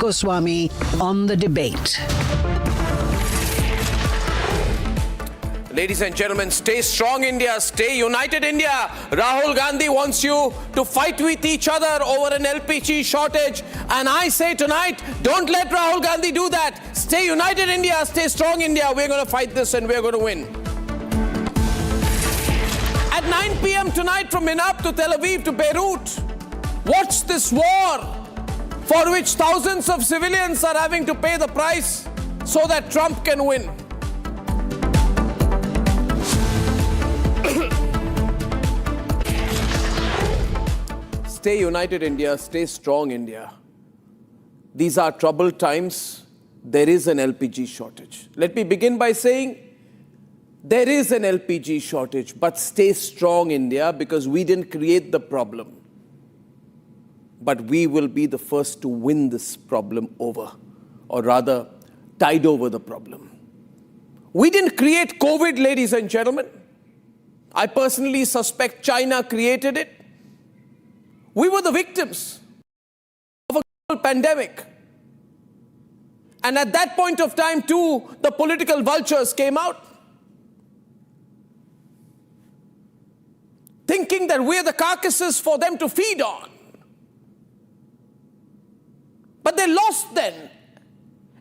Goswami on The Debate. Ladies and gentlemen, stay strong India, stay united India. Rahul Gandhi wants you to fight with each other over an LPG shortage. And I say tonight, don't let Rahul Gandhi do that. Stay united India, stay strong India. We're going to fight this and we're going to win. At 9 p.m. tonight from Arnab to Tel Aviv to Beirut, watch this war for which thousands of civilians are having to pay the price so that Trump can win. Stay united India, stay strong India. These are troubled times. There is an LPG shortage. Let me begin by saying there is an LPG shortage, but stay strong India, because we didn't create the problem. But we will be the first to win this problem over, or rather tide over the problem. We didn't create COVID, ladies and gentlemen. I personally suspect China created it. We were the victims of a global pandemic. And at that point of time, too, the political vultures came out, thinking that we're the carcasses for them to feed on. But they lost then.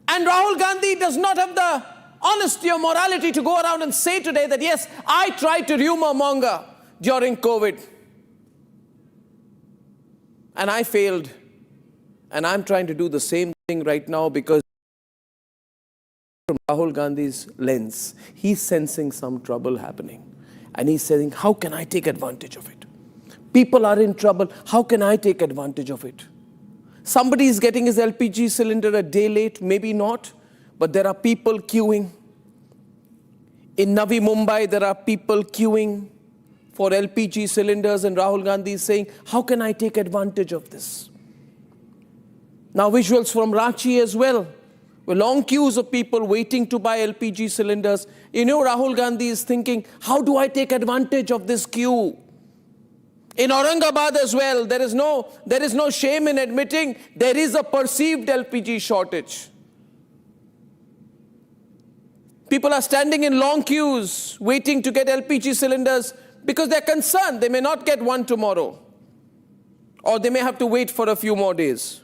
And Rahul Gandhi does not have the honesty or morality to go around and say today that, yes, I tried to rumor monger during COVID. And I failed. And I'm trying to do the same thing right now, because from Rahul Gandhi's lens, he's sensing some trouble happening. And he's saying, how can I take advantage of it? People are in trouble. How can I take advantage of it? Somebody is getting his LPG cylinder a day late, maybe not, but there are people queuing. In Navi Mumbai, there are people queuing for LPG cylinders, and Rahul Gandhi is saying, how can I take advantage of this? Now visuals from Ranchi as well, with long queues of people waiting to buy LPG cylinders. You know, Rahul Gandhi is thinking, how do I take advantage of this queue? In Aurangabad as well, there is no shame in admitting there is a perceived LPG shortage. People are standing in long queues waiting to get LPG cylinders because they're concerned they may not get one tomorrow, or they may have to wait for a few more days.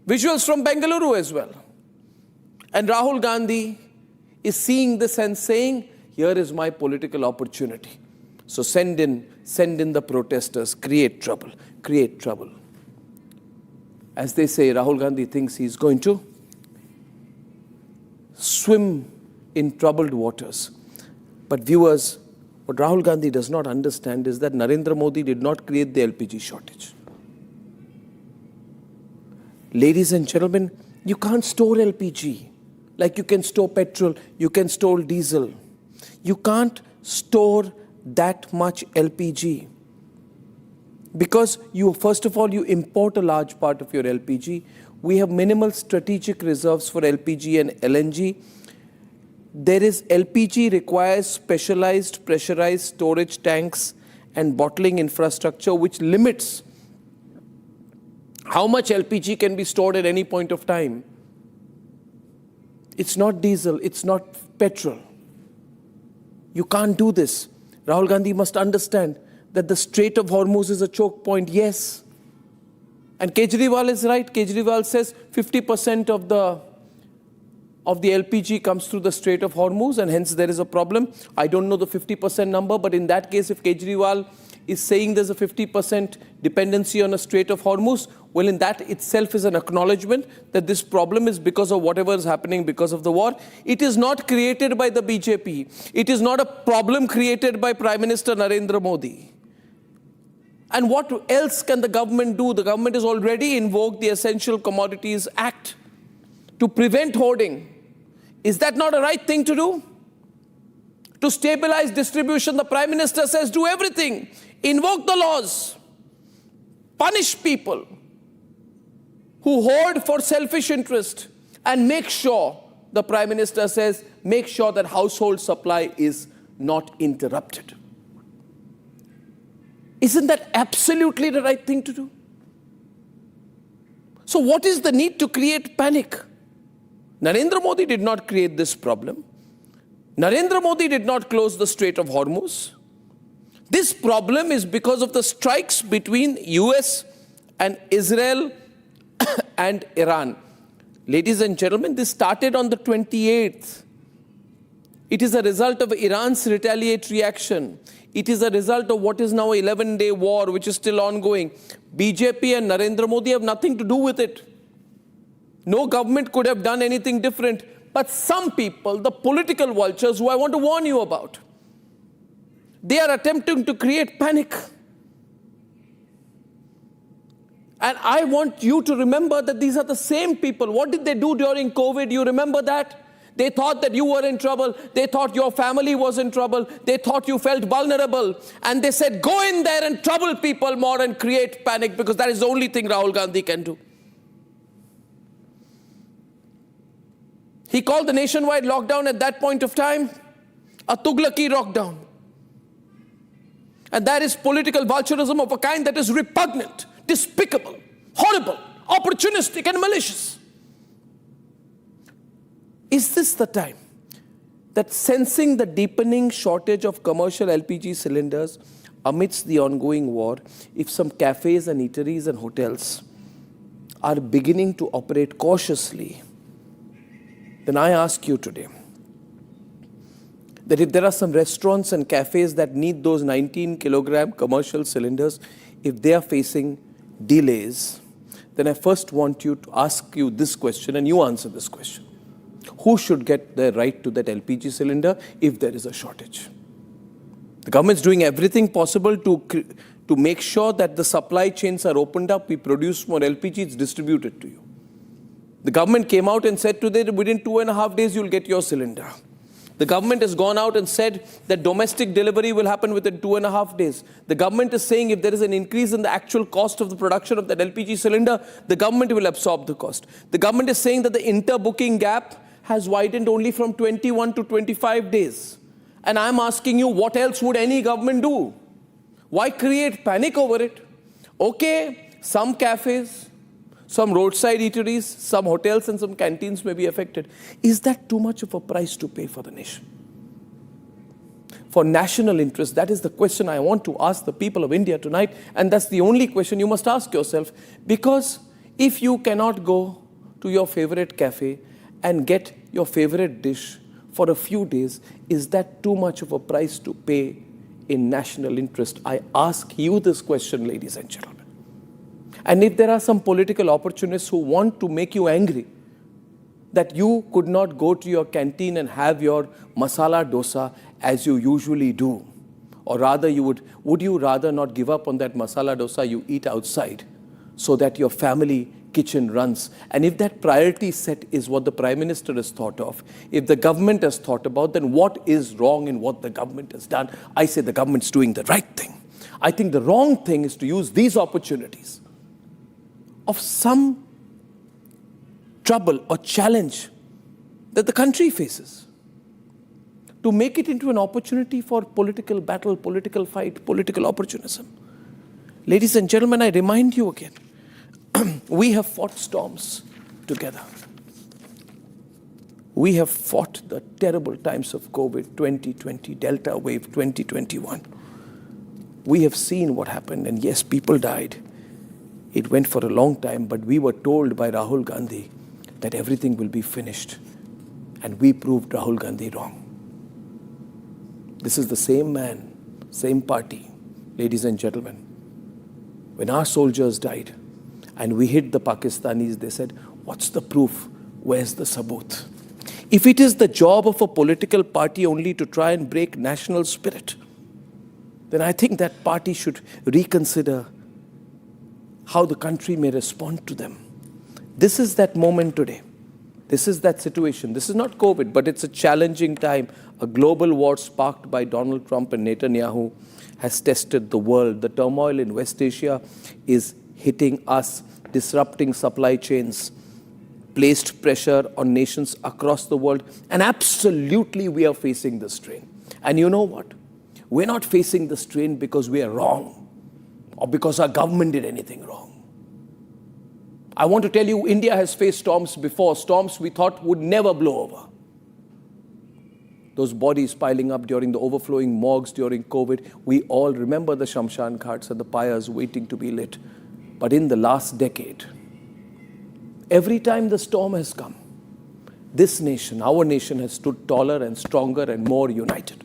Visuals from Bengaluru as well. And Rahul Gandhi is seeing this and saying, here is my political opportunity. So send in the protesters, create trouble, create trouble. As they say, Rahul Gandhi thinks he's going to swim in troubled waters. But viewers, what Rahul Gandhi does not understand is that Narendra Modi did not create the LPG shortage. Ladies and gentlemen, you can't store LPG like you can store petrol, you can store diesel. You can't store that much LPG because first of all, you import a large part of your LPG. We have minimal strategic reserves for LPG and LNG. There is LPG requires specialized pressurized storage tanks and bottling infrastructure, which limits how much LPG can be stored at any point of time. It's not diesel, it's not petrol. You can't do this. Rahul Gandhi must understand that the Strait of Hormuz is a choke point, yes. And Kejriwal is right. Kejriwal says 50% of the LPG comes through the Strait of Hormuz, and hence there is a problem. I don't know the 50% number, but in that case, if Kejriwal is saying there's a 50% dependency on a Strait of Hormuz, well, in that itself is an acknowledgement that this problem is because of whatever is happening because of the war. It is not created by the BJP. It is not a problem created by Prime Minister Narendra Modi. And what else can the government do? The government has already invoked the Essential Commodities Act to prevent hoarding. Is that not a right thing to do? To stabilize distribution, the Prime Minister says do everything. Invoke the laws. Punish people who hoard for selfish interest, and make sure, the Prime Minister says, make sure that household supply is not interrupted. Isn't that absolutely the right thing to do? So what is the need to create panic? Narendra Modi did not create this problem. Narendra Modi did not close the Strait of Hormuz. This problem is because of the strikes between US and Israel and Iran. Ladies and gentlemen, this started on the 28th. It is a result of Iran's retaliatory action. It is a result of what is now an 11-day war, which is still ongoing. BJP and Narendra Modi have nothing to do with it. No government could have done anything different. But some people, the political vultures who I want to warn you about, they are attempting to create panic. And I want you to remember that these are the same people. What did they do during COVID? You remember that? They thought that you were in trouble. They thought your family was in trouble. They thought you felt vulnerable. And they said, go in there and trouble people more and create panic, because that is the only thing Rahul Gandhi can do. He called the nationwide lockdown at that point of time a Tughlaqi lockdown. And that is political vulturism of a kind that is repugnant, despicable, horrible, opportunistic and malicious. Is this the time that, sensing the deepening shortage of commercial LPG cylinders amidst the ongoing war, if some cafes and eateries and hotels are beginning to operate cautiously, then I ask you today that if there are some restaurants and cafes that need those 19-kilogram commercial cylinders, if they are facing delays, then I first want you to ask you this question, and you answer this question. Who should get the right to that LPG cylinder if there is a shortage? The government is doing everything possible to make sure that the supply chains are opened up. We produce more LPG, it's distributed to you. The government came out and said today that within 2.5 days you'll get your cylinder. The government has gone out and said that domestic delivery will happen within 2.5 days. The government is saying if there is an increase in the actual cost of the production of that LPG cylinder, the government will absorb the cost. The government is saying that the inter-booking gap has widened only from 21 to 25 days. And I'm asking you, what else would any government do? Why create panic over it? Okay, some cafes, some roadside eateries, some hotels and some canteens may be affected. Is that too much of a price to pay for the nation? For national interest, that is the question I want to ask the people of India tonight, and that's the only question you must ask yourself. Because if you cannot go to your favorite cafe and get your favorite dish for a few days, is that too much of a price to pay in national interest? I ask you this question, ladies and gentlemen. And if there are some political opportunists who want to make you angry that you could not go to your canteen and have your masala dosa as you usually do, or rather would you rather not give up on that masala dosa you eat outside so that your family kitchen runs? And if that priority set is what the Prime Minister has thought of, if the government has thought about, then what is wrong in what the government has done? I say the government's doing the right thing. I think the wrong thing is to use these opportunities of some trouble or challenge that the country faces to make it into an opportunity for political battle, political fight, political opportunism. Ladies and gentlemen, I remind you again, we have fought storms together. We have fought the terrible times of COVID 2020, Delta wave 2021. We have seen what happened, and yes, people died. It went for a long time, but we were told by Rahul Gandhi that everything will be finished. And we proved Rahul Gandhi wrong. This is the same man, same party, ladies and gentlemen. When our soldiers died and we hit the Pakistanis, they said, what's the proof? Where's the sabut? If it is the job of a political party only to try and break national spirit, then I think that party should reconsider how the country may respond to them. This is that moment today. This is that situation. This is not COVID, but it's a challenging time. A global war sparked by Donald Trump and Netanyahu has tested the world. The turmoil in West Asia is hitting us, disrupting supply chains, placed pressure on nations across the world. And absolutely we are facing the strain. And you know what? We're not facing the strain because we are wrong or because our government did anything wrong. I want to tell you, India has faced storms before, storms we thought would never blow over. Those bodies piling up during the overflowing morgues during COVID, we all remember the Shamshan ghats and the pyres waiting to be lit. But in the last decade, every time the storm has come, this nation, our nation, has stood taller and stronger and more united.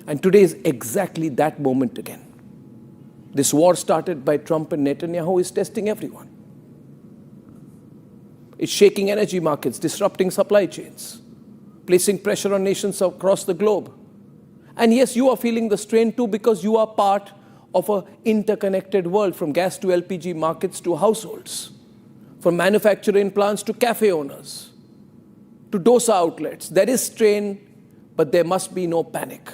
And today is exactly that moment again. This war started by Trump and Netanyahu is testing everyone. It's shaking energy markets, disrupting supply chains, placing pressure on nations across the globe. And yes, you are feeling the strain too because you are part of an interconnected world, from gas to LPG markets to households, from manufacturing plants to cafe owners, to dosa outlets. There is strain, but there must be no panic.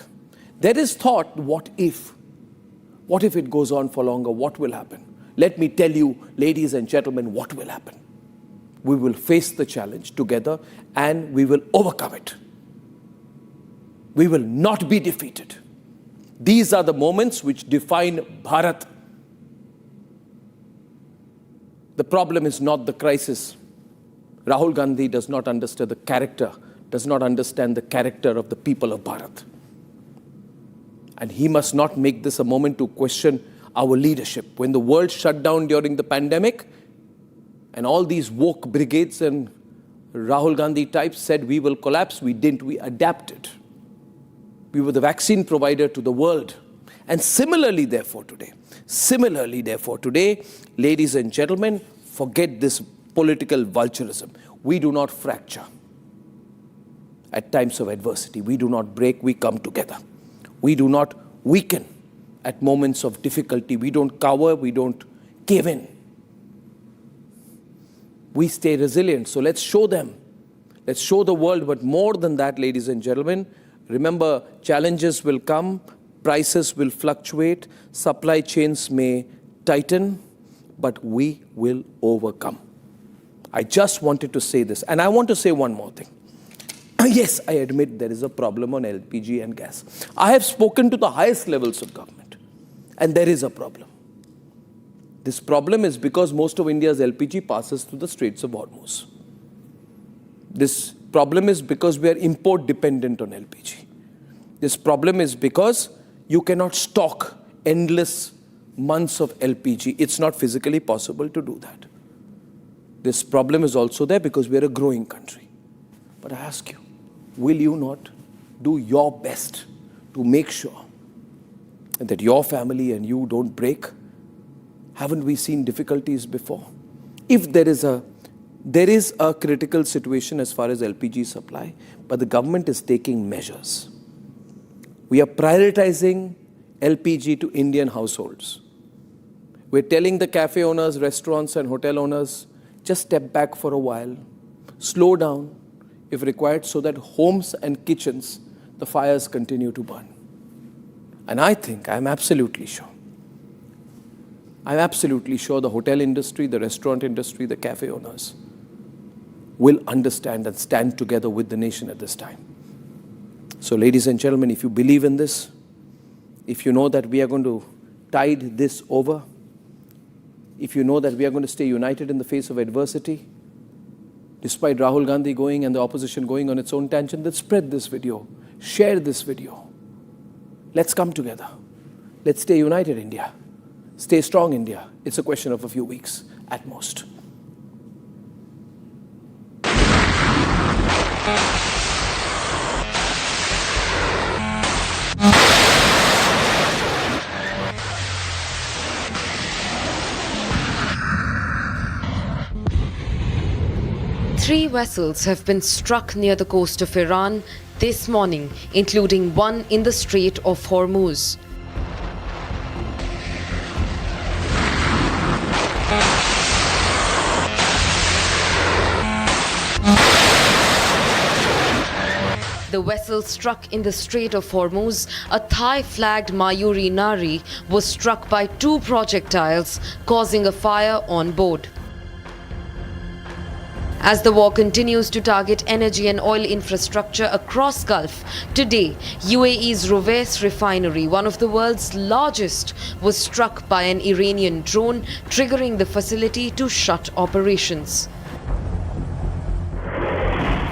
There is thought, what if? What if it goes on for longer? What will happen? Let me tell you, ladies and gentlemen, what will happen. We will face the challenge together and we will overcome it. We will not be defeated. These are the moments which define Bharat. The problem is not the crisis. Rahul Gandhi does not understand the character of the people of Bharat. And he must not make this a moment to question our leadership. When the world shut down during the pandemic, and all these woke brigades and Rahul Gandhi types said we will collapse, we didn't, we adapted. We were the vaccine provider to the world. And similarly, therefore, today, ladies and gentlemen, forget this political vulturism. We do not fracture at times of adversity. We do not break, we come together. We do not weaken at moments of difficulty. We don't cower, we don't cave in. We stay resilient. So let's show them. Let's show the world. But more than that, ladies and gentlemen, remember, challenges will come, prices will fluctuate, supply chains may tighten, but we will overcome. I just wanted to say this. And I want to say one more thing. Yes, I admit there is a problem on LPG and gas. I have spoken to the highest levels of government, and there is a problem. This problem is because most of India's LPG passes through the Straits of Hormuz. This problem is because we are import dependent on LPG. This problem is because you cannot stock endless months of LPG. It's not physically possible to do that. This problem is also there because we are a growing country. But I ask you, will you not do your best to make sure that your family and you don't break? Haven't we seen difficulties before? If there is a critical situation as far as LPG supply, but the government is taking measures. We are prioritizing LPG to Indian households. We're telling the cafe owners, restaurants and hotel owners, just step back for a while, slow down if required, so that homes and kitchens, the fires continue to burn. And I'm absolutely sure the hotel industry, the restaurant industry, the cafe owners will understand and stand together with the nation at this time. So ladies and gentlemen, if you believe in this, if you know that we are going to tide this over, if you know that we are going to stay united in the face of adversity, despite Rahul Gandhi going and the opposition going on its own tangent, let's spread this video, share this video. Let's come together. Let's stay united, India. Stay strong, India. It's a question of a few weeks at most. Three vessels have been struck near the coast of Iran this morning, including one in the Strait of Hormuz. The vessel struck in the Strait of Hormuz, a Thai-flagged Mayuri Nari, was struck by two projectiles, causing a fire on board. As the war continues to target energy and oil infrastructure across Gulf, today UAE's Ruwais refinery, one of the world's largest, was struck by an Iranian drone, triggering the facility to shut operations.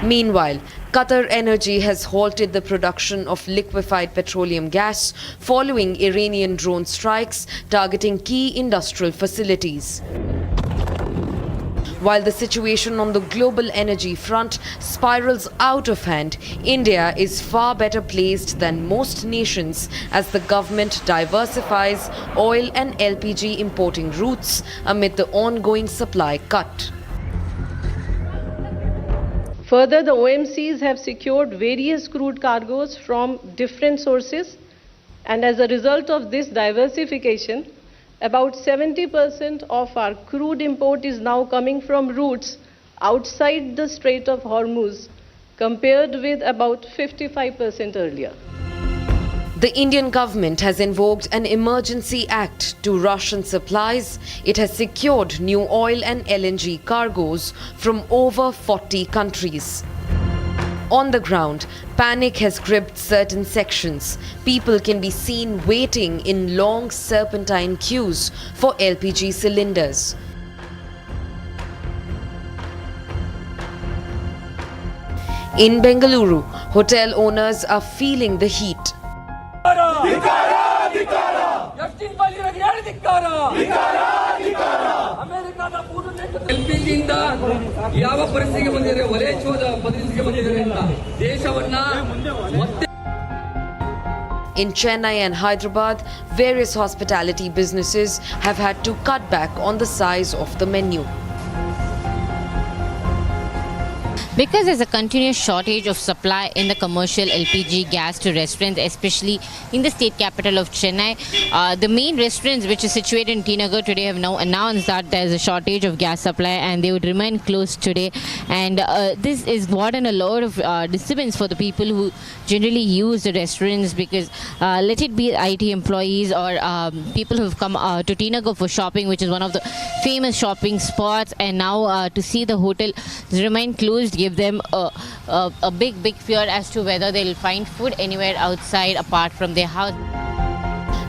Meanwhile, Qatar Energy has halted the production of liquefied petroleum gas following Iranian drone strikes targeting key industrial facilities. While the situation on the global energy front spirals out of hand, India is far better placed than most nations as the government diversifies oil and LPG importing routes amid the ongoing supply cut. Further, the OMCs have secured various crude cargoes from different sources, and as a result of this diversification, about 70% of our crude import is now coming from routes outside the Strait of Hormuz, compared with about 55% earlier. The Indian government has invoked an emergency act to ration supplies. It has secured new oil and LNG cargoes from over 40 countries. On the ground, panic has gripped certain sections. People can be seen waiting in long serpentine queues for LPG cylinders. In Bengaluru, hotel owners are feeling the heat. LPG ಇಂದ ಯಾವ ಪರಿಸ್ಥಿತಿಗೆ ಬಂದಿದೆ ವಲಯಚ್ಛೇದ ಪರಿಸ್ಥಿತಿಗೆ ಬಂದಿದೆ ಅಂತ ದೇಶವನ್ನ ಮತ್ತೆ In Chennai and Hyderabad, various hospitality businesses have had to cut back on the size of the menu. Because there's a continuous shortage of supply in the commercial LPG gas to restaurants, especially in the state capital of Chennai. The main restaurants which is situated in T Nagar today have now announced that there's a shortage of gas supply and they would remain closed today. And this is what and a lot of disturbance for the people who generally use the restaurants, because let it be IT employees or people who have come to T Nagar for shopping, which is one of the famous shopping spots, and now to see the hotel remain closed give them a big fear as to whether they'll find food anywhere outside apart from their house.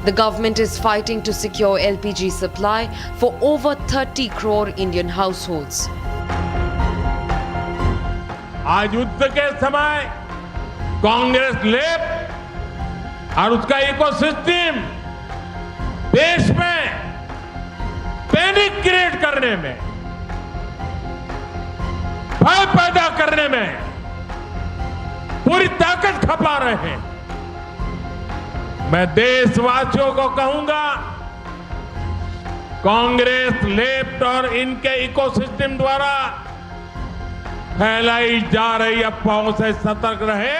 The government is fighting to secure LPG supply for over 30 crore Indian households. आज युद्ध के समय Congress left और उसका ecosystem देश में panic create करने में, भय पैदा करने में पूरी ताकत खपा रहे हैं। मैं देशवासियों को कहूंगा, कांग्रेस लेफ्ट और इनके इकोसिस्टम द्वारा फैलाई जा रही अफवाहों से सतर्क रहे,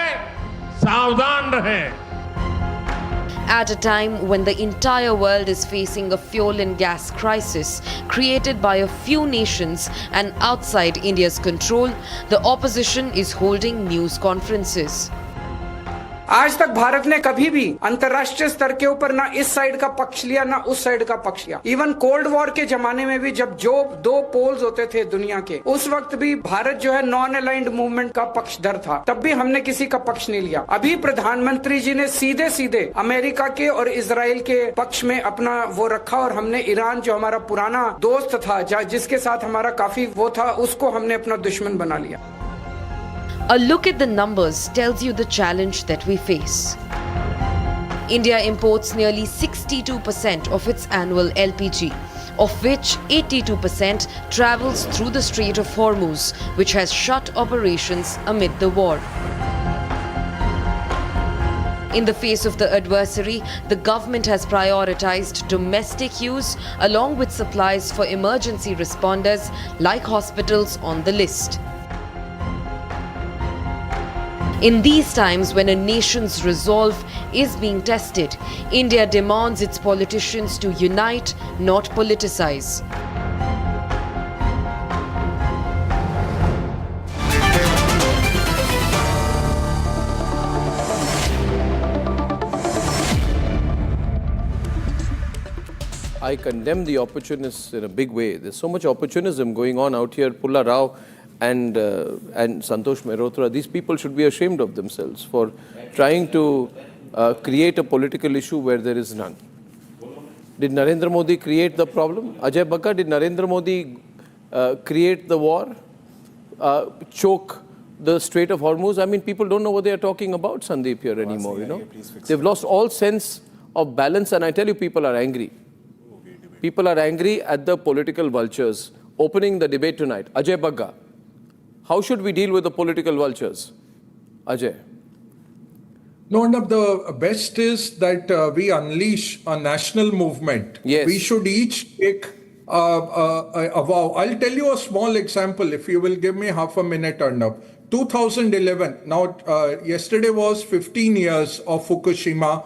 सावधान रहे। At a time when the entire world is facing a fuel and gas crisis created by a few nations and outside India's control, the opposition is holding news conferences. आज तक भारत ने कभी भी अंतर्राष्ट्रीय स्तर के ऊपर ना इस साइड का पक्ष लिया ना उस साइड का पक्ष लिया। इवन कोल्ड वॉर के जमाने में भी जब जो दो पोल्स होते थे दुनिया के, उस वक्त भी भारत जो है नॉन अलाइंड मूवमेंट का पक्षधर था, तब भी हमने किसी का पक्ष नहीं लिया। अभी प्रधानमंत्री जी ने सीधे सीधे अमेरिका के और इजराइल के पक्ष में अपना वो रखा, और हमने ईरान जो हमारा पुराना दोस्त था, जिसके साथ हमारा काफी वो था, उसको हमने अपना दुश्मन बना लिया। A look at the numbers tells you the challenge that we face. India imports nearly 62% of its annual LPG, of which 82% travels through the Strait of Hormuz, which has shut operations amid the war. In the face of the adversary, the government has prioritized domestic use along with supplies for emergency responders like hospitals on the list. In these times when a nation's resolve is being tested, India demands its politicians to unite, not politicize. I condemn the opportunists in a big way. There's so much opportunism going on out here. Pulla Rao and Santosh Mehrotra, these people should be ashamed of themselves for trying to create a political issue where there is none. Did Narendra Modi create the problem? Ajay Bagga, did Narendra Modi create the war? Choke the Strait of Hormuz? I mean, people don't know what they are talking about, Sandeep, here anymore, you know. They've lost all sense of balance, and I tell you, people are angry. People are angry at the political vultures opening the debate tonight. Ajay Bagga, how should we deal with the political vultures? Ajay. No, Arnab, the best is that we unleash a national movement. Yes. We should each take a vow. I'll tell you a small example, if you will give me half a minute, Arnab. 2011, now yesterday was 15 years of Fukushima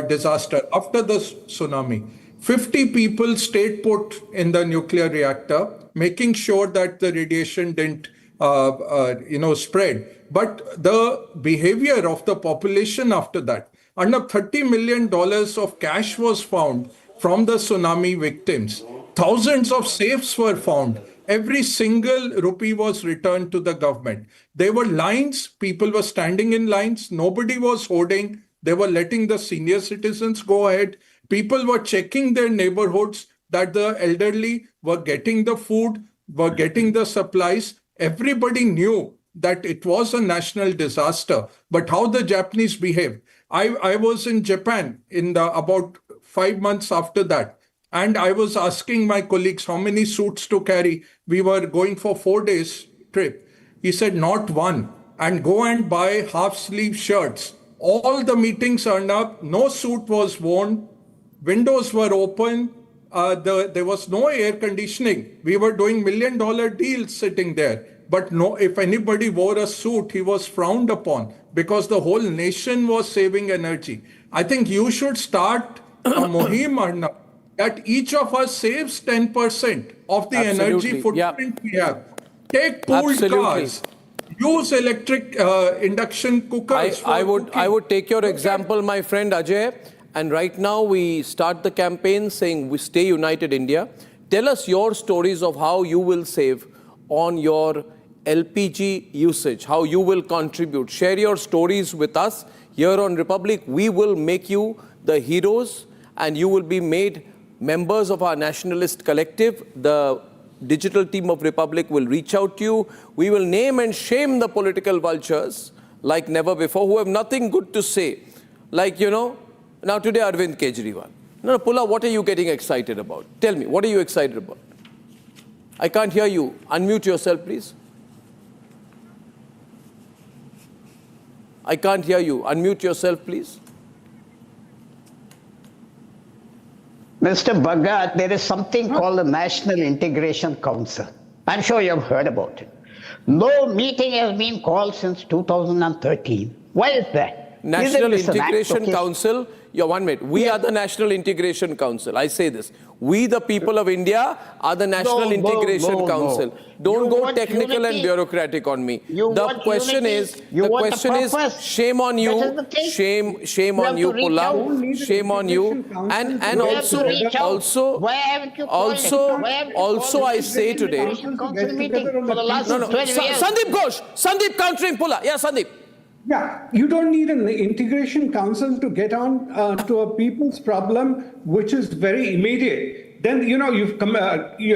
disaster disaster after the tsunami. 50 people stayed put in the nuclear reactor, making sure that the radiation didn't spread. But the behavior of the population after that, under $30 million of cash was found from the tsunami victims. Thousands of safes were found. Every single rupee was returned to the government. There were lines, people were standing in lines, nobody was hoarding. They were letting the senior citizens go ahead. People were checking their neighborhoods that the elderly were getting the food, were getting the supplies. Everybody knew that it was a national disaster. But how the Japanese behaved. I was in Japan in about 5 months after that. And I was asking my colleagues how many suits to carry. We were going for 4 days trip. He said, not one. And go and buy half-sleeve shirts. All the meetings turned up. No suit was worn. Windows were open. There was no air conditioning. We were doing $1 million deals sitting there. But no, if anybody wore a suit, he was frowned upon because the whole nation was saving energy. I think you should start a mohim, Arnab, that each of us saves 10% of the energy footprint we have. Take pooled cars. Use electric induction cookers. I would take your example, my friend Ajay. And right now we start the campaign saying we stay united India. Tell us your stories of how you will save on your LPG usage, how you will contribute. Share your stories with us here on Republic. We will make you the heroes and you will be made members of our nationalist collective. The digital team of Republic will reach out to you. We will name and shame the political vultures like never before who have nothing good to say. Like, you know, now today Arvind Kejriwal. No, Pula, what are you getting excited about? Tell me, what are you excited about? I can't hear you. Unmute yourself, please. I can't hear you. Unmute yourself, please. Mr. Bhagat, there is something called the National Integration Council. I'm sure you've heard about it. No meeting has been called since 2013. Why is that? National Integration Council, one minute. We are the National Integration Council. I say this. We, the people of India, are the National Integration Council. Don't go technical and bureaucratic on me. The question is, shame on you, shame on you, Pulla, shame on you. And also I say today, Sandeep Ghosh, Sandeep countering Pulla. Yeah, Sandeep. Yeah, you don't need an integration council to get on to a people's problem, which is very immediate. Then, you know, you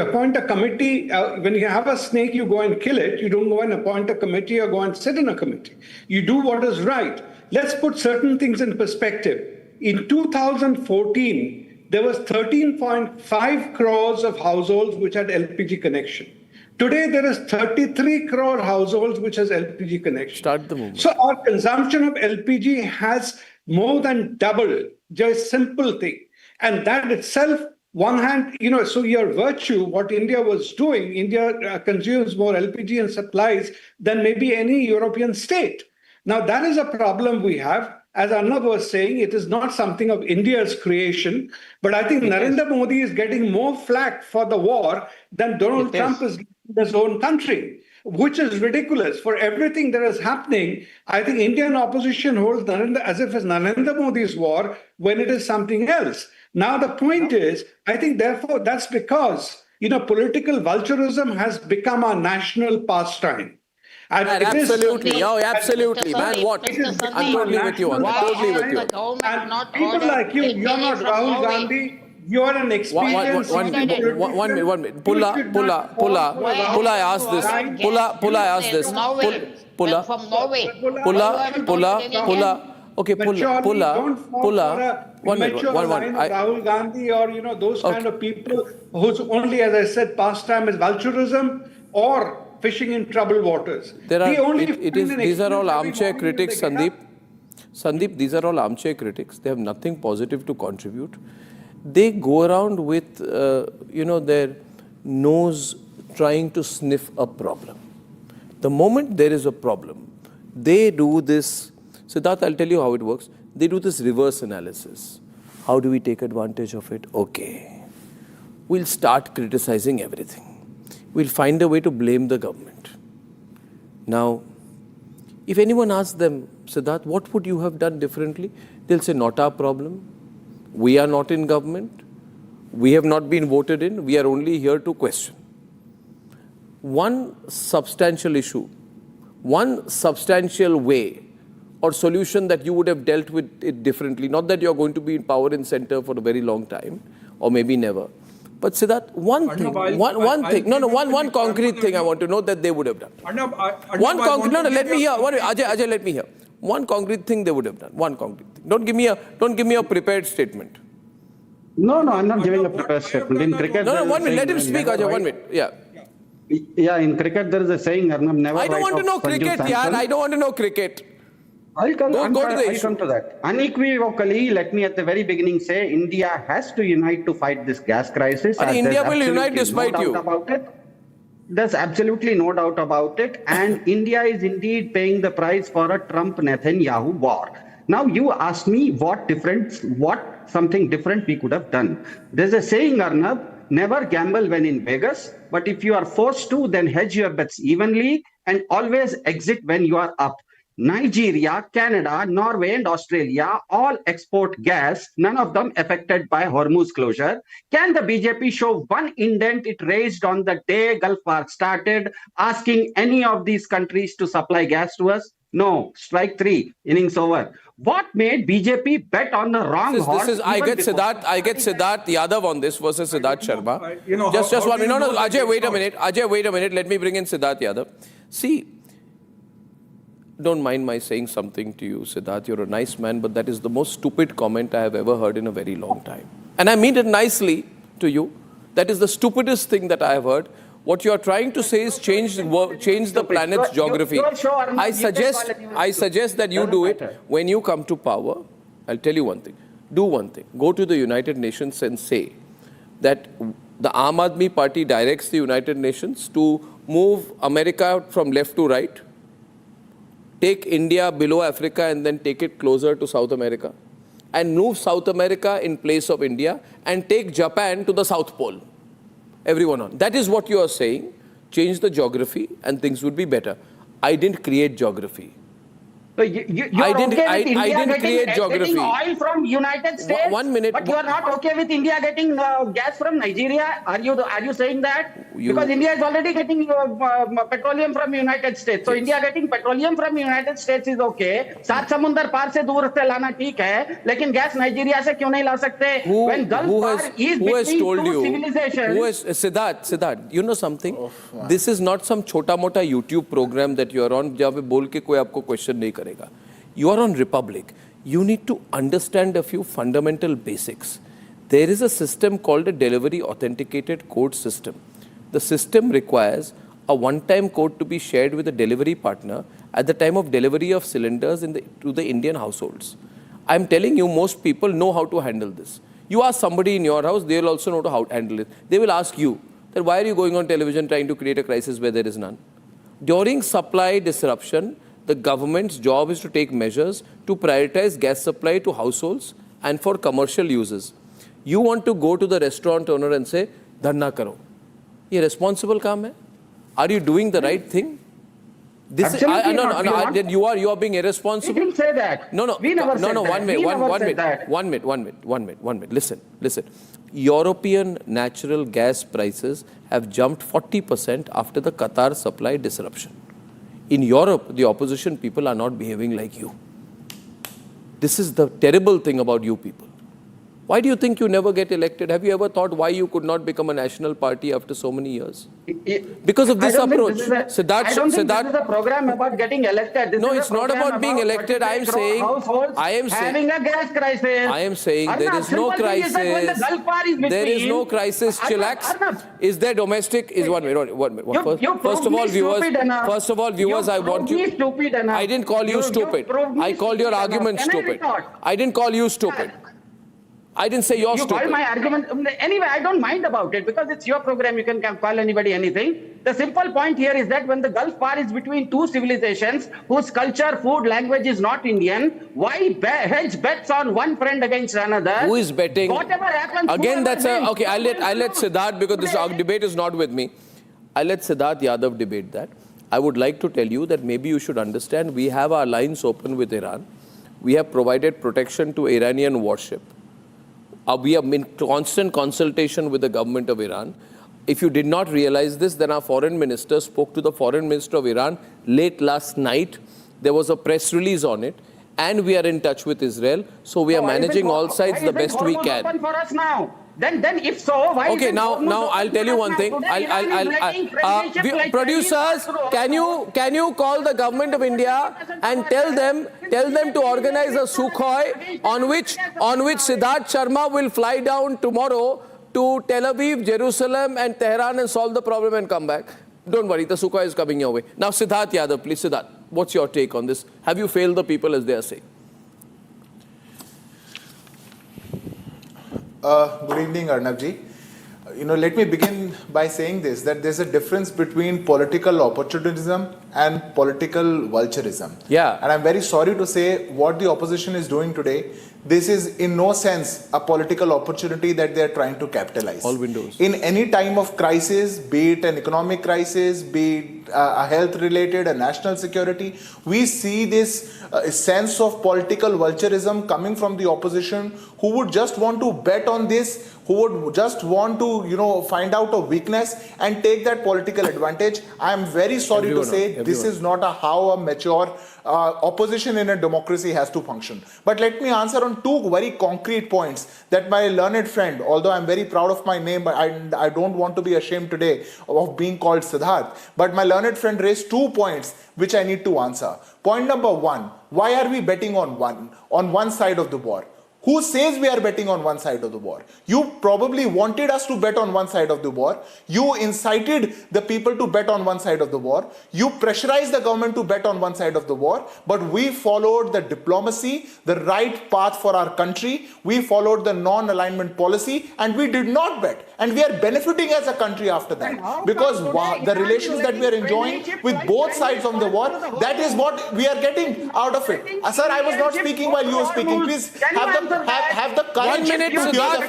appoint a committee. When you have a snake, you go and kill it. You don't go and appoint a committee or go and sit in a committee. You do what is right. Let's put certain things in perspective. In 2014, there was 13.5 crores of households which had LPG connection. Today, there is 33 crore households which has LPG connection. Start the movement. So our consumption of LPG has more than doubled. Just simple thing. And that itself, one hand, you know, so your virtue, what India was doing, India consumes more LPG and supplies than maybe any European state. Now, that is a problem we have. As Arnab was saying, it is not something of India's creation. But I think Narendra Modi is getting more flack for the war than Donald Trump is getting in his own country, which is ridiculous. For everything that is happening, I think Indian opposition holds Narendra as if it's Narendra Modi's war when it is something else. Now, the point is, I think, therefore, that's because political vulturism has become our national pastime. And Man, it is- absolutely. Oh, absolutely. Man, what? I'm totally with you on that. Totally with you. And people like you, you're not Rahul Gandhi, you're an experienced One minute. Pulla, I asked this. Pulla, I asked this. Pulla. Okay, Pulla. One minute. Rahul Gandhi or, those kind of people whose only, as I said, pastime is vulturism or fishing in troubled waters. These are all armchair critics, Sandeep. Sandeep, these are all armchair critics. They have nothing positive to contribute. They go around with, their nose trying to sniff a problem. The moment there is a problem, they do this. Siddharth, I'll tell you how it works. They do this reverse analysis. How do we take advantage of it? Okay. We'll start criticizing everything. We'll find a way to blame the government. Now, if anyone asks them, Siddharth, what would you have done differently? They'll say, not our problem. We are not in government. We have not been voted in. We are only here to question. One substantial issue, one substantial way or solution that you would have dealt with it differently, not that you're going to be in power and center for a very long time, or maybe never. But Siddharth, one concrete thing I want to know that they would have done. Let me hear. Ajay, let me hear. One concrete thing they would have done. One concrete thing. Don't give me a prepared statement. No, I'm not giving a prepared statement. In cricket, 1 minute. Let him speak, Ajay. 1 minute. Yeah. Yeah, in cricket there is a saying, Arnab, never. I don't want to know cricket, yaar. I don't want to know cricket. I'll come to that. Unequivocally, let me at the very beginning say India has to unite to fight this gas crisis. India will unite despite you. There's absolutely no doubt about it. And India is indeed paying the price for a Trump-Netanyahu war. Now you ask me what something different we could have done. There's a saying, Arnab, never gamble when in Vegas, but if you are forced to, then hedge your bets evenly and always exit when you are up. Nigeria, Canada, Norway, and Australia all export gas, none of them affected by Hormuz closure. Can the BJP show one indent it raised on the day Gulf War started, asking any of these countries to supply gas to us? No. Strike 3. Innings over. What made BJP bet on the wrong horse? I get Siddharth Yadav on this versus Siddharth Sharma. Just 1 minute. No, Ajay, wait a minute. Let me bring in Siddharth Yadav. See, don't mind my saying something to you, Siddharth. You're a nice man, but that is the most stupid comment I have ever heard in a very long time. And I mean it nicely to you. That is the stupidest thing that I have heard. What you are trying to say is change the planet's geography. I suggest that you do it when you come to power. I'll tell you one thing. Do one thing. Go to the United Nations and say that the Aam Aadmi Party directs the United Nations to move America from left to right, take India below Africa and then take it closer to South America, and move South America in place of India and take Japan to the South Pole. Everyone on. That is what you are saying. Change the geography and things would be better. I didn't create geography. So I didn't create geography. Getting oil from United States. 1 minute. But you are not okay with India getting gas from Nigeria. Are you saying that? Because India is already getting petroleum from United States. So India getting petroleum from United States is okay. सात समुंदर पार से दूर से लाना ठीक है, लेकिन gas Nigeria से क्यों नहीं ला सकते? When Gulf War is between two civilizations. Siddharth, you know something? This is not some छोटा-मोटा YouTube program that you are on, जहाँ पे बोल के कोई आपको question नहीं करेगा. You are on Republic. You need to understand a few fundamental basics. There is a system called a delivery authenticated code system. The system requires a one-time code to be shared with a delivery partner at the time of delivery of cylinders to the Indian households. I'm telling you, most people know how to handle this. You ask somebody in your house, they will also know how to handle it. They will ask you that why are you going on television trying to create a crisis where there is none? During supply disruption, the government's job is to take measures to prioritize gas supply to households and for commercial uses. You want to go to the restaurant owner and say, धरना करो. ये responsible काम है? Are you doing the right thing? This is, you are being irresponsible. We didn't say that. No, we never said that. One minute. Listen. European natural gas prices have jumped 40% after the Qatar supply disruption. In Europe, the opposition people are not behaving like you. This is the terrible thing about you people. Why do you think you never get elected? Have you ever thought why you could not become a national party after so many years? Because of this approach. Siddharth, this is a program about getting elected. No, it's not about being elected. I am saying having a gas crisis. I am saying there is no crisis. There is no crisis. Chillax. Is there domestic? Is one minute. First of all, viewers, I want you. I didn't call you stupid. I called your argument stupid. I didn't call you stupid. I didn't say you're stupid. You called my argument. Anyway, I don't mind about it because it's your program. You can call anybody anything. The simple point here is that when the Gulf War is between two civilizations whose culture, food, language is not Indian, why hedge bets on one friend against another? Who is betting? Whatever happens. Again, that's okay. I'll let Siddharth, because this debate is not with me. I'll let Siddharth Yadav debate that. I would like to tell you that maybe you should understand we have our lines open with Iran. We have provided protection to Iranian warship. We are in constant consultation with the government of Iran. If you did not realize this, then our foreign minister spoke to the foreign minister of Iran late last night. There was a press release on it. And we are in touch with Israel. So we are managing all sides the best we can. Open for us now? Then if so, why? Okay, now I'll tell you one thing. Producers, can you call the government of India and tell them to organize a Sukhoi on which Siddharth Sharma will fly down tomorrow to Tel Aviv, Jerusalem and Tehran and solve the problem and come back. Don't worry, the Sukhoi is coming your way. Now Siddharth Yadav, please. Siddharth, what's your take on this? Have you failed the people as they are saying? Good evening, Arnab-ji. Let me begin by saying this, that there's a difference between political opportunism and political vulturism. Yeah. And I'm very sorry to say what the opposition is doing today, this is in no sense a political opportunity that they're trying to capitalize. All windows. In any time of crisis, be it an economic crisis, be it a health-related, a national security, we see this sense of political vulturism coming from the opposition who would just want to bet on this, who would just want to, find out a weakness and take that political advantage. I am very sorry to say this is not how a mature opposition in a democracy has to function. But let me answer on two very concrete points that my learned friend, although I'm very proud of my name, but I don't want to be ashamed today of being called Siddharth, but my learned friend raised 2 points which I need to answer. Point number one, why are we betting on one side of the war? Who says we are betting on one side of the war? You probably wanted us to bet on one side of the war. You incited the people to bet on one side of the war. You pressurized the government to bet on one side of the war. But we followed the diplomacy, the right path for our country. We followed the non-alignment policy and we did not bet. And we are benefiting as a country after that. Because the relations that we are enjoying with both sides of the war, that is what we are getting out of it. Sir, I was not speaking while you were speaking. Please have the courage. 1 minute, Siddharth,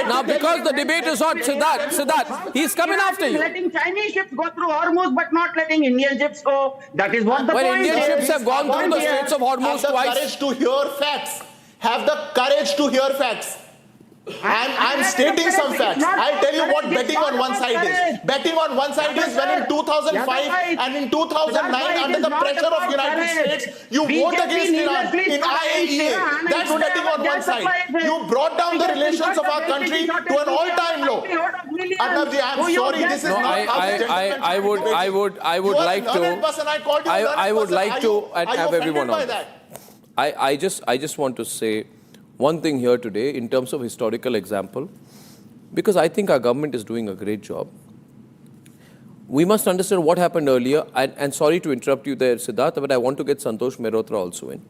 now because the debate is on, Siddharth, he's coming after you. Letting Chinese ships go through Hormuz, but not letting Indian ships go. That is what the point is. Indian ships have gone through the Straits of Hormuz twice. Have the courage to hear facts. Have the courage to hear facts. I'm stating some facts. I'll tell you what betting on one side is. Betting on one side is when in 2005 and in 2009 under the pressure of United States, you vote against Iran in IAEA. That's betting on one side. You brought down the relations of our country to an all-time low. Arnabji, I'm sorry, this is not I would like to have everyone on. I just want to say one thing here today in terms of historical example, because I think our government is doing a great job. We must understand what happened earlier, and sorry to interrupt you there, Siddharth, but I want to get Santosh Mehrotra also in.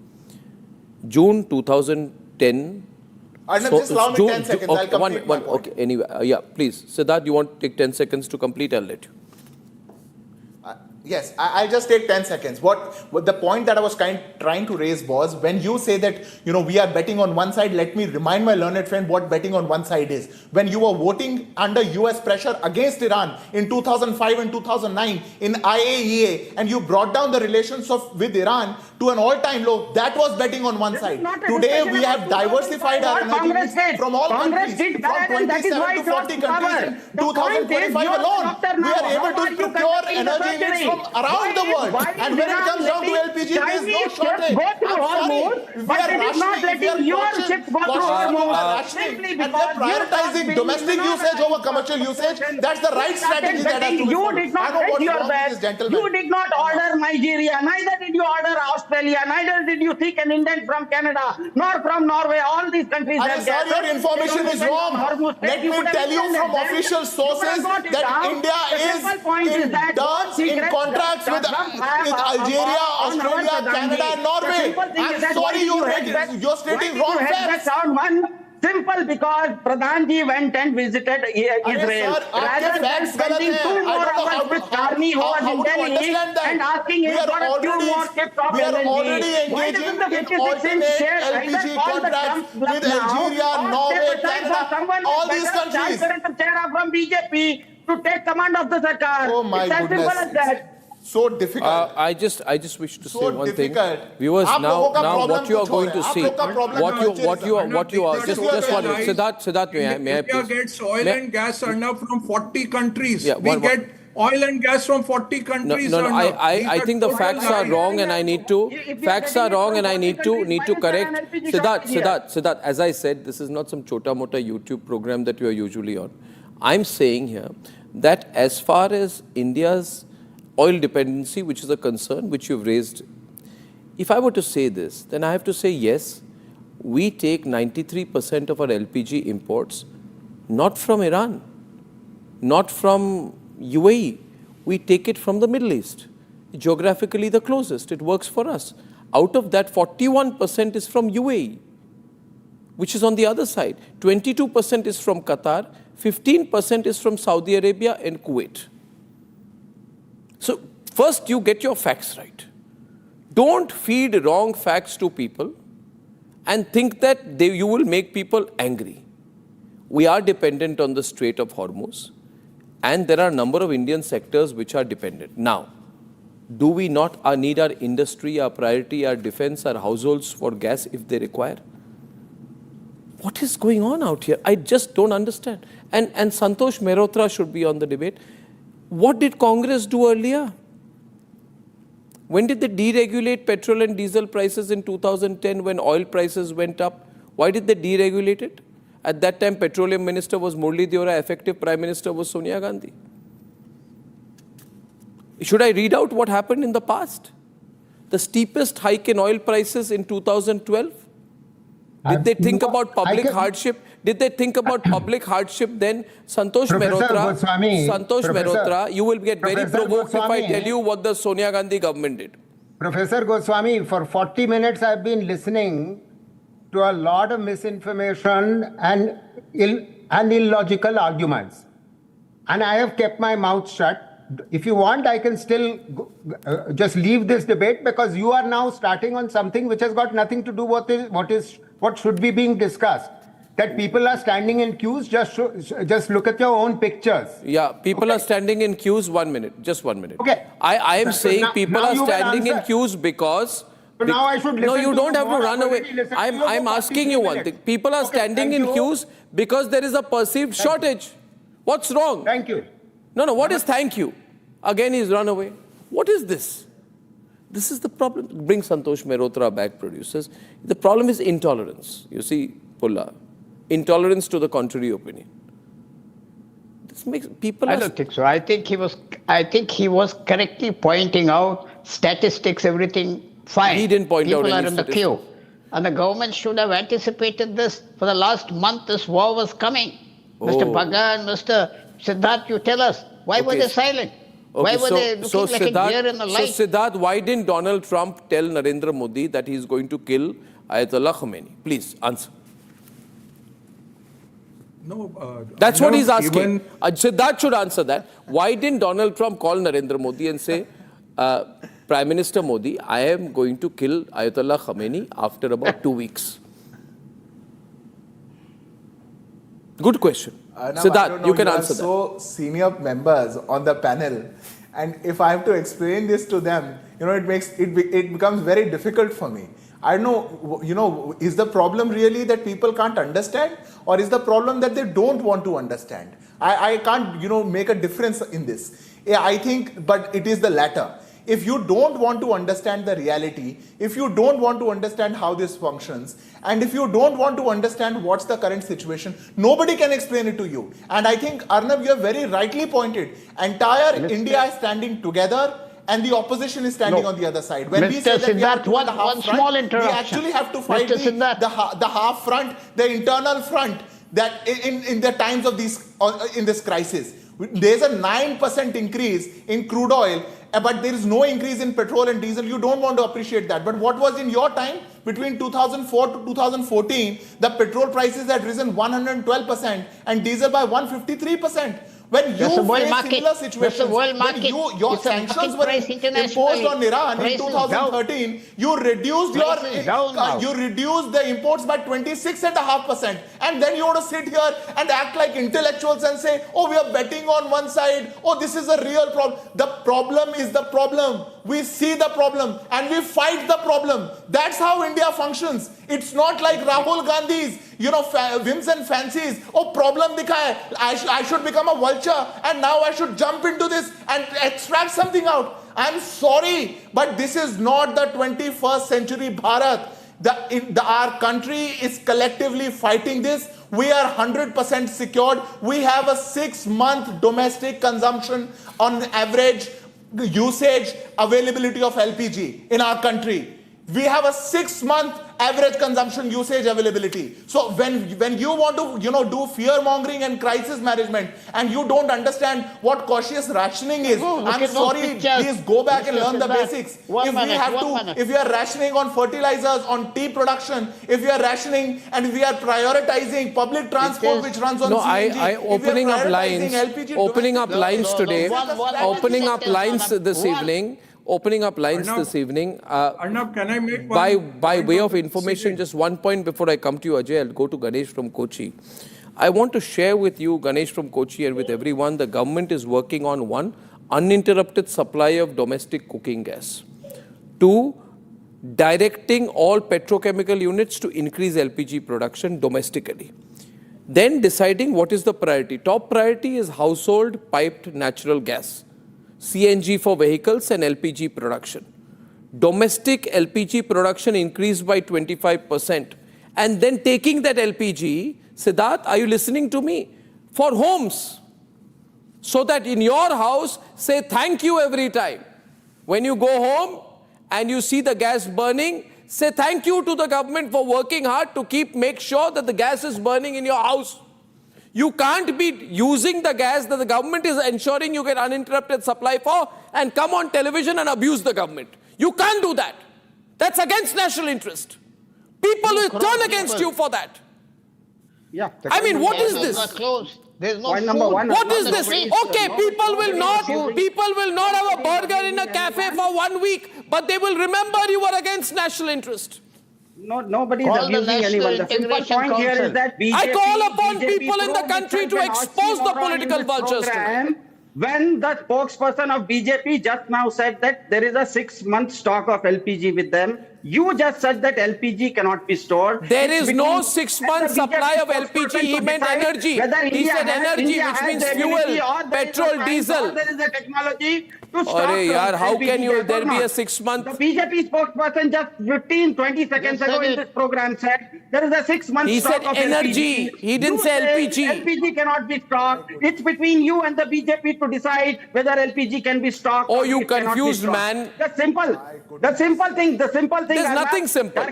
June 2010. Just allow me 10 seconds, I'll complete my point. Anyway, please. Siddharth, you want to take 10 seconds to complete, I'll let you. Yes, I'll just take 10 seconds. What the point that I was trying to raise was, when you say that, we are betting on one side, let me remind my learned friend what betting on one side is. When you were voting under US pressure against Iran in 2005 and 2009 in IAEA, and you brought down the relations with Iran to an all-time low, that was betting on one side. Today we have diversified our energy mix from all countries, from 27 to 40 countries. In 2025 alone, we are able to procure energy needs from around the world. And when it comes down to LPG, there is no shortage. I'm sorry, we are rationing, we are cautious about rationing, and we are prioritizing domestic usage over commercial usage. That's the right strategy that has to be followed. You did not hedge your bet. You did not order Nigeria. Neither did you order Australia. Neither did you seek an indent from Canada, nor from Norway. All these countries have gas. Your information is wrong. Let me tell you from official sources that India is in contracts with Algeria, Australia, Canada, and Norway. I'm sorry, you're stating wrong facts. Simple, because Pradhan ji went and visited Israel. Rather than spending 2 more hours with Karni, who was in Delhi, and asking him for a few more tips of LNG. Why doesn't the 56 share LPG contracts with Algeria, Norway, Canada, all these countries? From BJP to take command of the Sarkar. Oh my goodness. It's as simple as that. So difficult. I just wish to say one thing. Viewers, now what you are going to see, what you are just one minute. Siddharth, may I please? India gets oil and gas from 40 countries. We get oil and gas from 40 countries. No, I think the facts are wrong, and I need to correct. Siddharth, as I said, this is not some chota mota YouTube program that you are usually on. I'm saying here that as far as India's oil dependency, which is a concern which you've raised, if I were to say this, then I have to say yes, we take 93% of our LPG imports not from Iran, not from UAE, we take it from the Middle East, geographically the closest, it works for us. Out of that, 41% is from UAE, which is on the other side, 22% is from Qatar, 15% is from Saudi Arabia and Kuwait. So first you get your facts right. Don't feed wrong facts to people and think that you will make people angry. We are dependent on the Strait of Hormuz, and there are a number of Indian sectors which are dependent. Now, do we not need our industry, our priority, our defense, our households for gas if they require? What is going on out here? I just don't understand. And Santosh Mehrotra should be on the debate. What did Congress do earlier? When did they deregulate petrol and diesel prices in 2010 when oil prices went up? Why did they deregulate it? At that time, Petroleum Minister was Murli Deora, effective Prime Minister was Sonia Gandhi. Should I read out what happened in the past? The steepest hike in oil prices in 2012? Did they think about public hardship? Did they think about public hardship then? Santosh Mehrotra, you will get very provoked if I tell you what the Sonia Gandhi government did. Professor Goswami, for 40 minutes I've been listening to a lot of misinformation and illogical arguments. And I have kept my mouth shut. If you want, I can still just leave this debate, because you are now starting on something which has got nothing to do with what should be being discussed. That people are standing in queues, just look at your own pictures. Yeah, people are standing in queues, 1 minute, just 1 minute. Okay. I am saying people are standing in queues because... So now I should listen. No, you don't have to run away. I'm asking you one thing. People are standing in queues because there is a perceived shortage. What's wrong? Thank you. No, what is thank you? Again, he's run away. What is this? This is the problem. Bring Santosh Mehrotra back, producers. The problem is intolerance. You see, Pulla, intolerance to the contrary opinion. This makes people. I don't think so. I think he was correctly pointing out statistics, everything fine. He didn't point out any People are in the queue, and the government should have anticipated this. For the last month, this war was coming. Mr. Bhaga and Mr. Siddharth, you tell us, why were they silent? Why were they looking like a deer in the light? So Siddharth, why didn't Donald Trump tell Narendra Modi that he's going to kill Ayatollah Khomeini? Please answer. No, that's what he's asking. Siddharth should answer that. Why didn't Donald Trump call Narendra Modi and say, Prime Minister Modi, I am going to kill Ayatollah Khamenei after about 2 weeks. Good question. Siddharth, you can answer that. So senior members on the panel, and if I have to explain this to them, it becomes very difficult for me. I don't know, is the problem really that people can't understand, or is the problem that they don't want to understand? I can't, make a difference in this. Yeah, I think, but it is the latter. If you don't want to understand the reality, if you don't want to understand how this functions, and if you don't want to understand what's the current situation, nobody can explain it to you. And I think, Arnab, you have very rightly pointed, entire India is standing together, and the opposition is standing on the other side. When we say that we are one small interruption, we actually have to fight the half front, the internal front, that in the times of in this crisis. There's a 9% increase in crude oil, but there is no increase in petrol and diesel. You don't want to appreciate that. But what was in your time? Between 2004 to 2014, the petrol prices had risen 112% and diesel by 153%. When you face similar situations, when your sanctions were imposed on Iran in 2013, you reduced the imports by 26.5%. And then you want to sit here and act like intellectuals and say, oh, we are betting on one side. Oh, this is a real problem. The problem is the problem. We see the problem and we fight the problem. That's how India functions. It's not like Rahul Gandhi's, whims and fancies. Oh, problem dikha hai. I should become a vulture and now I should jump into this and extract something out. I'm sorry, but this is not the 21st century Bharat. Our country is collectively fighting this. We are 100% secured. We have a 6-month domestic consumption on average usage availability of LPG in our country. We have a 6-month average consumption usage availability. So when you want to do fear mongering and crisis management and you don't understand what cautious rationing is, I'm sorry, please go back and learn the basics. If we are rationing on fertilizers, on tea production, if we are rationing and if we are prioritizing public transport which runs on CNG, opening up lines today, opening up lines this evening. Arnab, can I make by way of information, just one point before I come to you, Ajay, I'll go to Ganesh from Kochi. I want to share with you, Ganesh from Kochi, and with everyone, the government is working on 1, uninterrupted supply of domestic cooking gas. 2, directing all petrochemical units to increase LPG production domestically. Then deciding what is the priority. Top priority is household piped natural gas, CNG for vehicles and LPG production. Domestic LPG production increased by 25%. And then taking that LPG, Siddharth, are you listening to me? For homes. So that in your house, say thank you every time. When you go home and you see the gas burning, say thank you to the government for working hard to make sure that the gas is burning in your house. You can't be using the gas that the government is ensuring you get uninterrupted supply for and come on television and abuse the government. You can't do that. That's against national interest. People will turn against you for that. Yeah. I mean, what is this? There's no food. What is this? Okay, people will not have a burger in a cafe for 1 week, but they will remember you were against national interest. No, nobody is abusing anyone. The simple point here is that BJP, I call upon people in the country to expose the political vultures. When the spokesperson of BJP just now said that there is a 6-month stock of LPG with them, you just said that LPG cannot be stored. There is no 6-month supply of LPG. He meant energy. He said energy, which means fuel, petrol, diesel. There is a technology to stop how can there be a 6-month? The BJP spokesperson just 15-20 seconds ago in this program said there is a 6-month stock of energy. LPG. He didn't say LPG. LPG cannot be stocked. It's between you and the BJP to decide whether LPG can be stocked. Oh, you confused, man. The simple thing. There's nothing simple.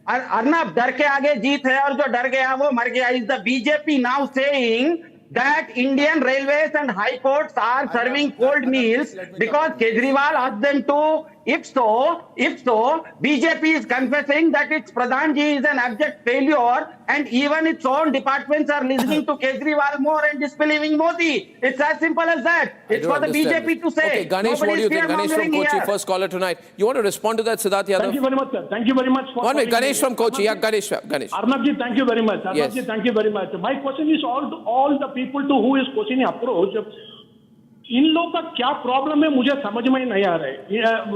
Arnab, डर के आगे जीत है और जो डर गया वो मर गया. Is the BJP now saying that Indian railways and high courts are serving cold meals because Kejriwal asked them to BJP is confessing that its Pradhanji is an abject failure, and even its own departments are listening to Kejriwal more and disbelieving Modi. It's as simple as that. It's for the BJP to say. Okay, Ganesh, what do you think? Ganesh from Kochi, first caller tonight. You want to respond to that, Siddharth Yadav? Thank you very much, sir. Thank you very much. For 1 minute, Ganesh from Kochi. Yeah, Ganesh. Arnabji, thank you very much. Arnabji, Yes. thank you very much. My question is all the people to who is questioning approach. इन लोग का क्या problem है मुझे समझ में नहीं आ रहा है.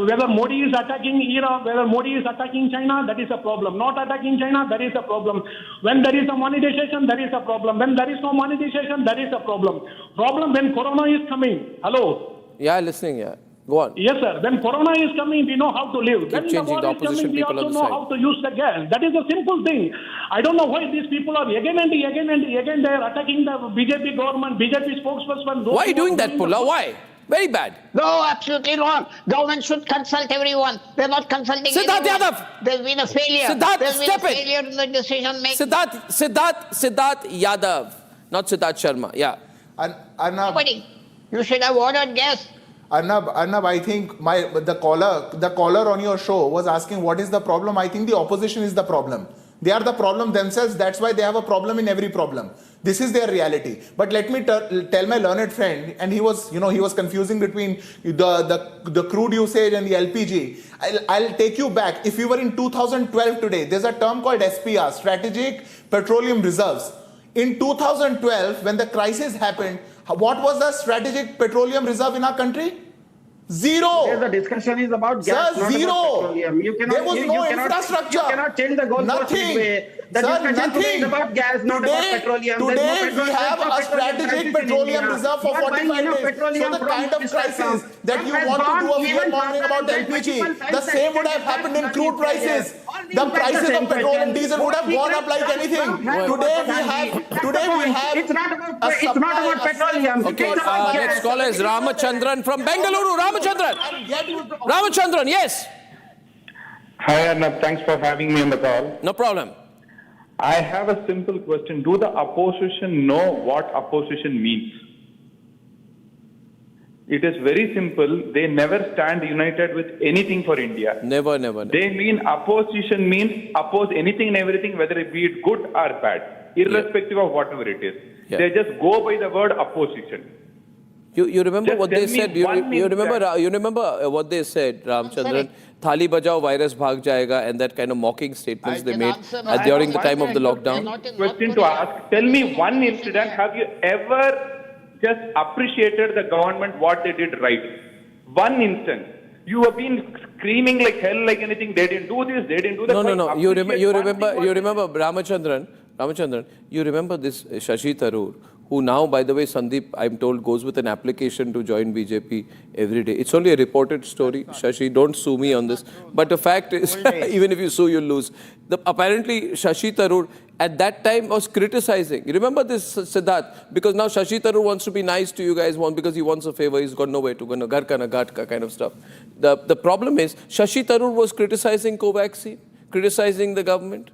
Whether Modi is attacking Iran, whether Modi is attacking China, that is a problem. Not attacking China, that is a problem. When there is a monetization, that is a problem. When there is no monetization, that is a problem. Problem when Corona is coming. Hello. Yeah, listening. Yeah, go on. Yes, sir. When Corona is coming, we know how to live. When the changing war the is opposition coming, we people also on the know side. how to use the gas. That is a simple thing. I don't know why these people are again and again they are attacking the BJP government, BJP spokesperson. Why are you doing that, Pulla? Why? Very bad. No, absolutely wrong. Government should consult everyone. They're not consulting Siddharth anyone. Yadav. There's been a failure. Siddharth, There's been step a it. failure in the decision making. Siddharth Yadav, not Siddharth Sharma. Yeah. Arnab, Nobody. You should have ordered gas. Arnab, I think the caller on your show was asking what is the problem. I think the opposition is the problem. They are the problem themselves. That's why they have a problem in every problem. This is their reality. But let me tell my learned friend, and he was confusing between the crude usage and the LPG. I'll take you back. If you were in 2012 today, there's a term called SPR, Strategic Petroleum Reserves. In 2012, when the crisis happened, what was the strategic petroleum reserve in our country? Zero. Yes, the discussion is about gas, Sir, not zero. about petroleum. There was no infrastructure. You cannot change the goalpost Nothing. this way. The discussion today is about gas, not about petroleum. Today we have a strategic petroleum reserve for 45 days. So the kind of crisis that you want to do a fear-mongering about LPG, the same would have happened in crude prices. The prices of petrol and diesel would have gone up like anything. Today we have. It's not about petroleum. Okay, next caller is Ramachandran from Bengaluru. Ramachandran, yes. Hi Arnab, thanks for having me on the call. No problem. I have a simple question. Do the opposition know what opposition means? It is very simple. They never stand united with anything for India. Never. They mean opposition means oppose anything and everything, whether it be it good or bad, irrespective of whatever it is. Yeah. They just go by the word opposition. You remember Just what tell they me said? You one remember what they said, Ramchandran? Thali bajao, virus bhag jayega, and that kind of mocking statements they made during the time of the lockdown. Question to ask. Tell me one incident. Have you ever just appreciated the government what they did right? One instance. You have been screaming like hell, like anything. They didn't do this. They didn't do that. No. You remember Ramachandran. You remember this Shashi Tharoor, who now, by the way, Sandeep, I'm told, goes with an application to join BJP every day. It's only a reported story. Shashi, don't sue me on this. But the fact is, even if you sue, you'll lose. Apparently, Shashi Tharoor at that time was criticizing. You remember this, Siddharth? Because now Shashi Tharoor wants to be nice to you guys, because he wants a favor. He's got nowhere to go. Ghar ka na ghat ka kind of stuff. The problem is, Shashi Tharoor was criticizing Covaxin, criticizing the government,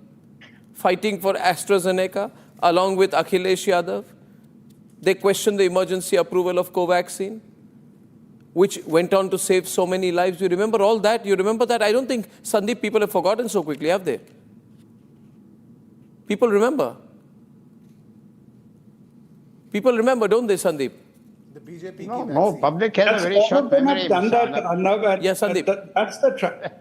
fighting for AstraZeneca, along with Akhilesh Yadav. They questioned the emergency approval of Covaxin, which went on to save so many lives. You remember all that? You remember that? I don't think, Sandeep, people have forgotten so quickly, have they? People remember. People remember, don't they, Sandeep? The BJP. No, public has a very short memory. Done that, Arnab, yes, Sandeep. That's the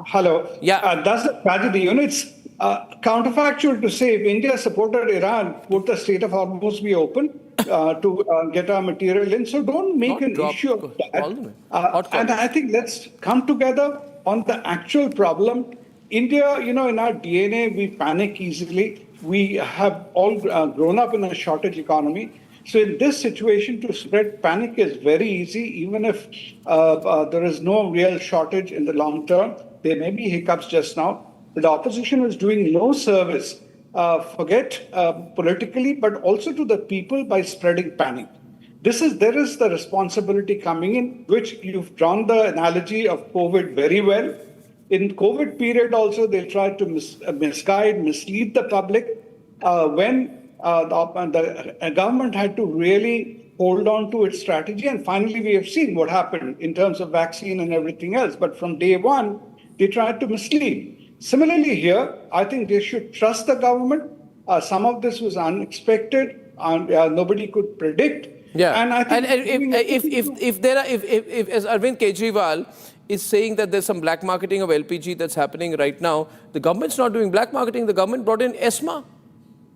Hello. Yeah. That's the tragedy. It's counterfactual to say if India supported Iran, would the Strait of Hormuz be open to get our material in? So don't make an issue of that. And I think let's come together on the actual problem. India, in our DNA, we panic easily. We have all grown up in a shortage economy. So in this situation, to spread panic is very easy, even if there is no real shortage in the long term. There may be hiccups just now. The opposition is doing no service, forget politically, but also to the people by spreading panic. There is the responsibility coming in, which you've drawn the analogy of COVID very well. In COVID period also, they tried to misguide, mislead the public when the government had to really hold on to its strategy. And finally, we have seen what happened in terms of vaccine and everything else. But from day one, they tried to mislead. Similarly here, I think they should trust the government. Some of this was unexpected and nobody could predict. Yeah, and I think if as Arvind Kejriwal is saying that there's some black marketing of LPG that's happening right now, the government's not doing black marketing. The government brought in ESMA,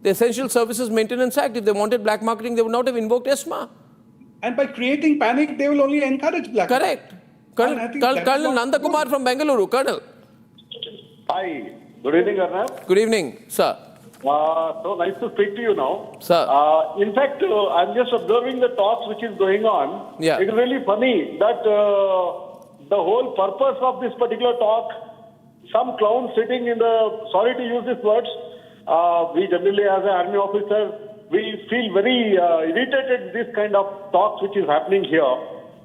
the Essential Services Maintenance Act. If they wanted black marketing, they would not have invoked ESMA. And by creating panic, they will only encourage black marketing. Correct. Colonel Nandakumar from Bengaluru. Colonel. Hi. Good evening, Arnab. Good evening, sir. So nice to speak to you now. Sir. In fact, I'm just observing the talks which is going on. Yeah. It is really funny that the whole purpose of this particular talk, some clown sitting in the, sorry to use these words, we generally as an army officer, we feel very irritated this kind of talks which is happening here.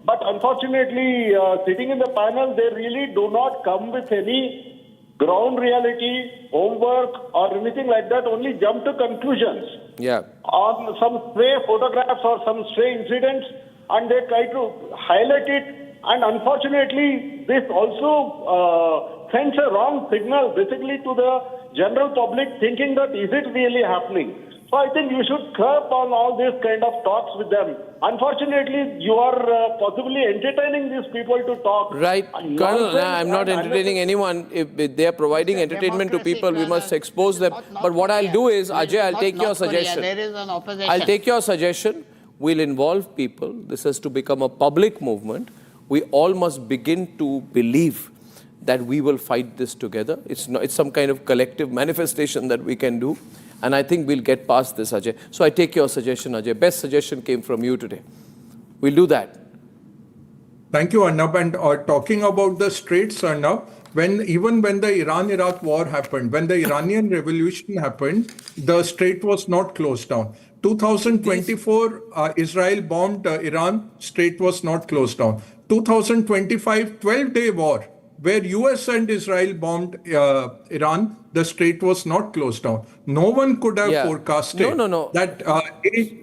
But unfortunately, sitting in the panel, they really do not come with any ground reality, homework or anything like that, only jump to conclusions. Yeah. On some stray photographs or some stray incidents, and they try to highlight it. And unfortunately, this also sends a wrong signal basically to the general public, thinking that is it really happening? So I think you should curb on all these kind of talks with them. Unfortunately, you are possibly entertaining these people to talk. Right. Colonel, I'm not entertaining anyone. If they are providing entertainment to people, we must expose them. But what I'll do is, Ajay, I'll take your suggestion. There is an opposition. I'll take your suggestion. We'll involve people. This has to become a public movement. We all must begin to believe that we will fight this together. It's some kind of collective manifestation that we can do. And I think we'll get past this, Ajay. So I take your suggestion, Ajay. Best suggestion came from you today. We'll do that. Thank you, Arnab. And talking about the Straits, Arnab, even when the Iran-Iraq war happened, when the Iranian revolution happened, the Strait was not closed down. 2024, Israel bombed Iran, Strait was not closed down. 2025, 12-day war, where US and Israel bombed Iran, the Strait was not closed down. No one could have forecasted that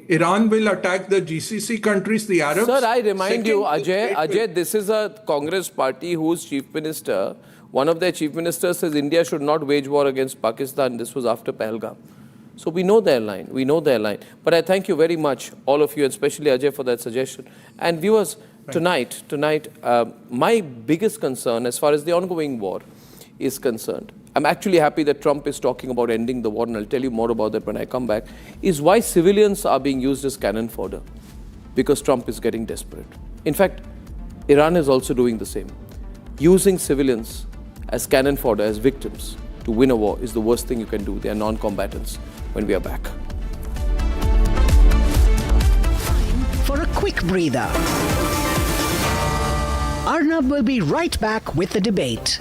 Iran will attack the GCC countries, the Arabs. Sir, I remind you, Ajay, this is a Congress party whose chief minister, one of their chief ministers says India should not wage war against Pakistan. This was after Pahalgam. So we know their line. We know their line. But I thank you very much, all of you, especially Ajay, for that suggestion. And viewers, tonight, my biggest concern as far as the ongoing war is concerned, I'm actually happy that Trump is talking about ending the war, and I'll tell you more about that when I come back, is why civilians are being used as cannon fodder, because Trump is getting desperate. In fact, Iran is also doing the same. Using civilians as cannon fodder, as victims, to win a war is the worst thing you can do. They are non-combatants. When we are back. For a quick breather. Arnab will be right back with the debate.